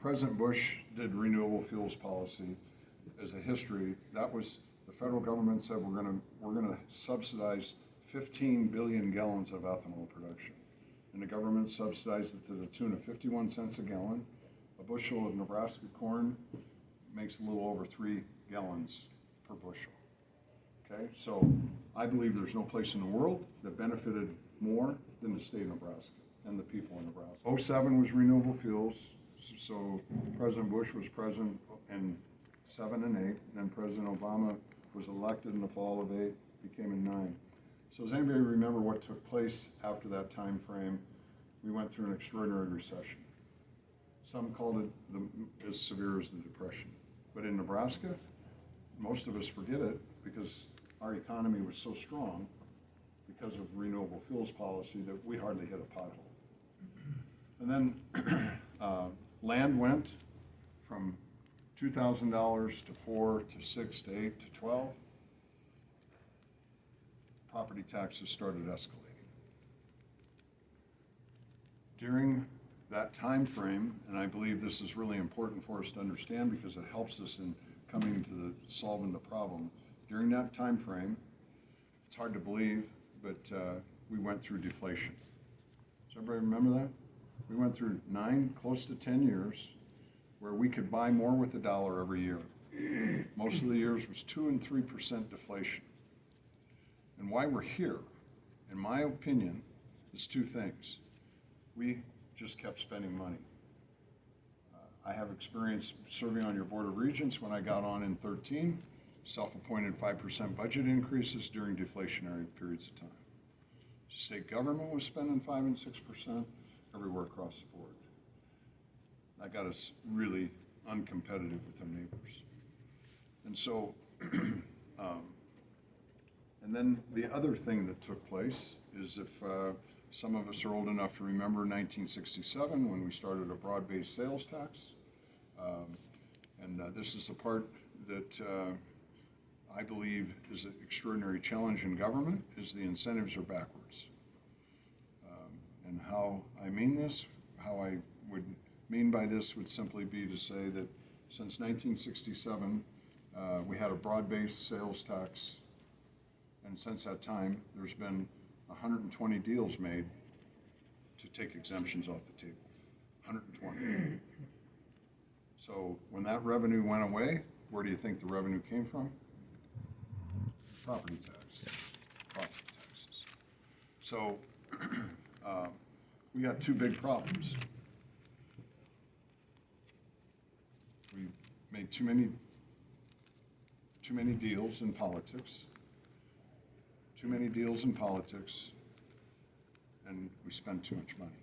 President Bush did renewable fuels policy as a history, that was, the federal government said we're gonna subsidize 15 billion gallons of ethanol production. And the government subsidized it to the tune of 51 cents a gallon. A bushel of Nebraska corn makes a little over 3 gallons per bushel. Okay, so I believe there's no place in the world that benefited more than the state of Nebraska and the people in Nebraska. '07 was renewable fuels, so President Bush was president in 7 and 8, and then President Obama was elected in the fall of 8, became in 9. So does anybody remember what took place after that time frame? We went through an extraordinary recession. Some called it as severe as the Depression. But in Nebraska, most of us forget it because our economy was so strong because of renewable fuels policy that we hardly hit a pothole. And then land went from $2,000 to $4 to $6 to $8 to $12. Property taxes started escalating. During that time frame, and I believe this is really important for us to understand because it helps us in coming to solving the problem. During that time frame, it's hard to believe, but we went through deflation. Does everybody remember that? We went through 9, close to 10 years where we could buy more with $1 every year. Most of the years was 2 and 3% deflation. And why we're here, in my opinion, is 2 things. We just kept spending money. I have experience serving on your Board of Regents when I got on in 13, self-appointed 5% budget increases during deflationary periods of time. State government was spending 5 and 6% everywhere across the board. That got us really uncompetitive with our neighbors. And so, and then the other thing that took place is if some of us are old enough to remember 1967 when we started a broad-based sales tax. And this is the part that I believe is an extraordinary challenge in government, is the incentives are backwards. And how I mean this, how I would mean by this would simply be to say that since 1967, we had a broad-based sales tax, and since that time, there's been 120 deals made to take exemptions off the table. 120. So when that revenue went away, where do you think the revenue came from? Property tax. Property taxes. So we got 2 big problems. We made too many deals in politics. Too many deals in politics, and we spend too much money.